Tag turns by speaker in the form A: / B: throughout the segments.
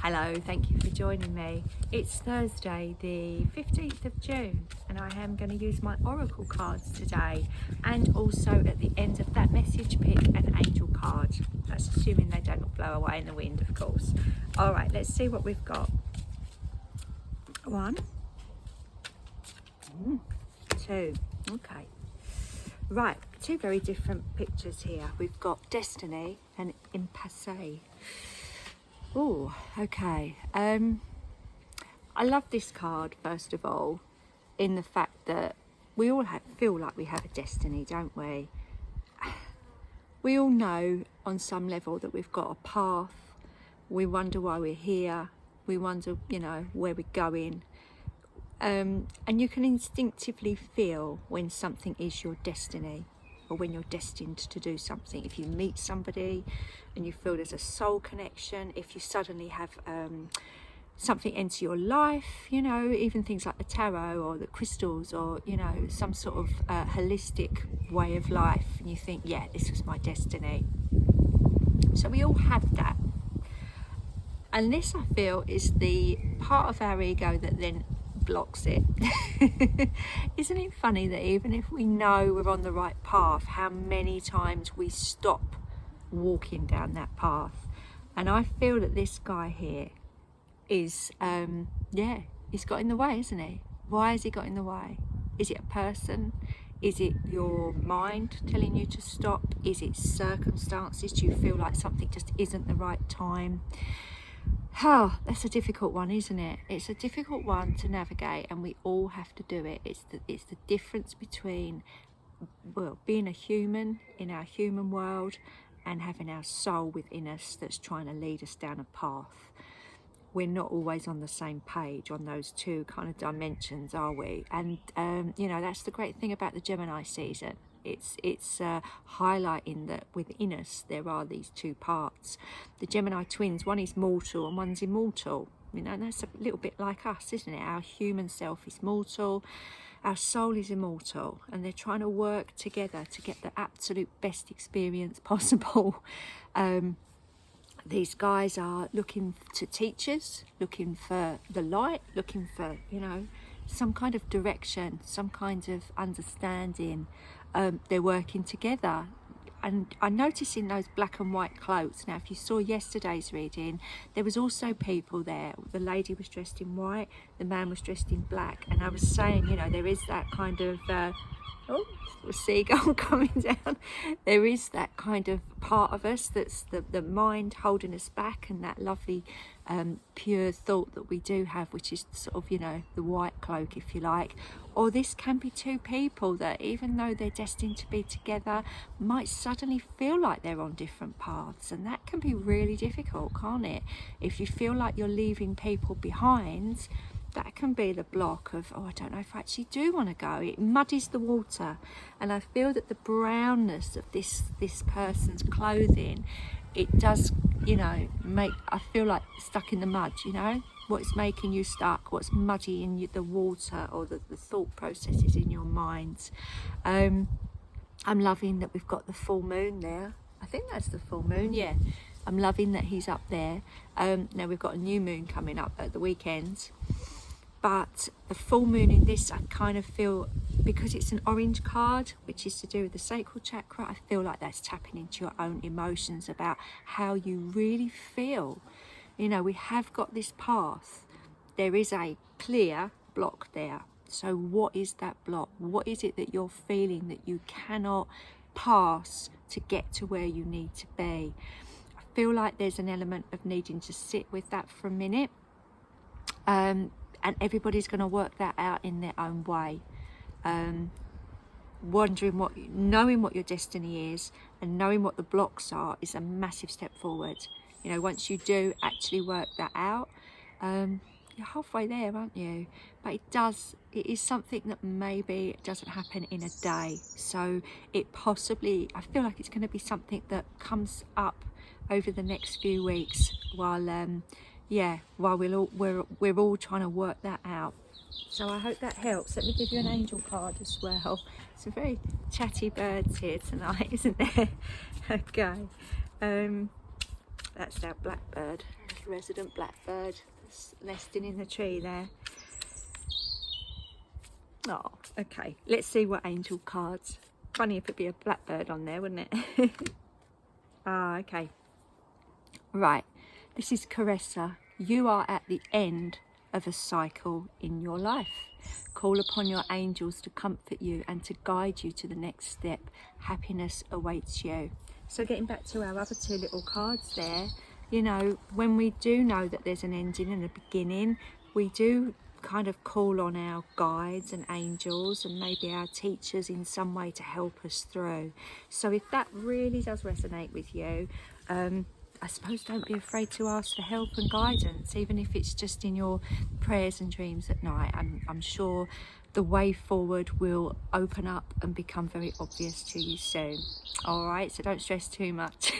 A: Hello, thank you for joining me. It's Thursday the 15th of June and I am going to use my oracle cards today, and also at the end of that message pick an angel card. That's assuming they don't blow away in the wind, of course. Alright, let's see what we've got. 1, 2, okay. Right, two very different pictures here. We've got destiny and impasse. Oh, okay. I love this card, first of all, in the fact that we all feel like we have a destiny, don't we? We all know on some level that we've got a path. We wonder why we're here. We wonder, you know, where we're going. And you can instinctively feel when something is your destiny, or when you're destined to do something. If you meet somebody and you feel there's a soul connection, if you suddenly have something enter your life, you know, even things like the tarot or the crystals, or, you know, some sort of holistic way of life, and you think, yeah, this was my destiny. So we all have that. And this, I feel, is the part of our ego that then blocks it. Isn't it funny that even if we know we're on the right path, how many times we stop walking down that path? And I feel that this guy here is he's got in the way, isn't he? Why has he got in the way? Is it a person? Is it your mind telling you to stop? Is it circumstances? Do you feel like something just isn't the right time? Oh, that's a difficult one, isn't it? It's a difficult one to navigate, and we all have to do it. It's the difference between, well, being a human in our human world and having our soul within us that's trying to lead us down a path. We're not always on the same page on those two kind of dimensions, are we? And you know, that's the great thing about the Gemini season. It's highlighting that within us there are these two parts. The Gemini twins, one is mortal and one's immortal. You know, and that's a little bit like us, isn't it? Our human self is mortal, our soul is immortal, and they're trying to work together to get the absolute best experience possible. These guys are looking to teachers, looking for the light, looking for, you know, some kind of direction, some kind of understanding. They're working together, and I noticed in those black and white cloaks. Now, if you saw yesterday's reading, there was also people there. The lady was dressed in white, the man was dressed in black, and I was saying, you know, there is that kind of oh, a seagull coming down. There is that kind of part of us that's the mind holding us back, and that lovely pure thought that we do have, which is sort of, you know, the white cloak, if you like. Or this can be two people that, even though they're destined to be together, might suddenly feel like they're on different paths, and that can be really difficult, can't it? If you feel like you're leaving people behind, that can be the block of, oh, I don't know if I actually do want to go. It muddies the water, and I feel that the brownness of this person's clothing, it does, you know, make, I feel like stuck in the mud, you know, what's making you stuck, what's muddying you, the water, or the thought processes in your mind. I'm loving that we've got the full moon there. I think that's the full moon, yeah. I'm loving that he's up there. Now we've got a new moon coming up at the weekend. But the full moon in this, I kind of feel, because it's an orange card, which is to do with the sacral chakra, I feel like that's tapping into your own emotions about how you really feel. You know, we have got this path. There is a clear block there. So what is that block? What is it that you're feeling that you cannot pass to get to where you need to be? I feel like there's an element of needing to sit with that for a minute. And everybody's going to work that out in their own way. Knowing what your destiny is and knowing what the blocks are is a massive step forward. You know, once you do actually work that out, you're halfway there, aren't you? But it is something that maybe it doesn't happen in a day. So it possibly, I feel like it's going to be something that comes up over the next few weeks while we're all trying to work that out. So I hope that helps. Let me give you an angel card as well. Some very chatty birds here tonight, isn't there? Okay. That's our blackbird. resident blackbird that's nesting in the tree there. Oh, okay. Let's see what angel cards. Funny if it'd be a blackbird on there, wouldn't it? Ah, okay. Right. This is Caressa. You are at the end of a cycle in your life. Call upon your angels to comfort you and to guide you to the next step. Happiness awaits you. So getting back to our other two little cards there, you know, when we do know that there's an ending and a beginning, we do kind of call on our guides and angels and maybe our teachers in some way to help us through. So if that really does resonate with you, I suppose don't be afraid to ask for help and guidance, even if it's just in your prayers and dreams at night. I'm sure the way forward will open up and become very obvious to you soon. All right, so don't stress too much.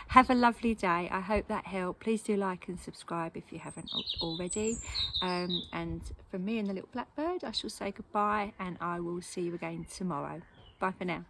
A: Have a lovely day. I hope that helped. Please do like and subscribe if you haven't already. And from me and the little blackbird, I shall say goodbye, and I will see you again tomorrow. Bye for now.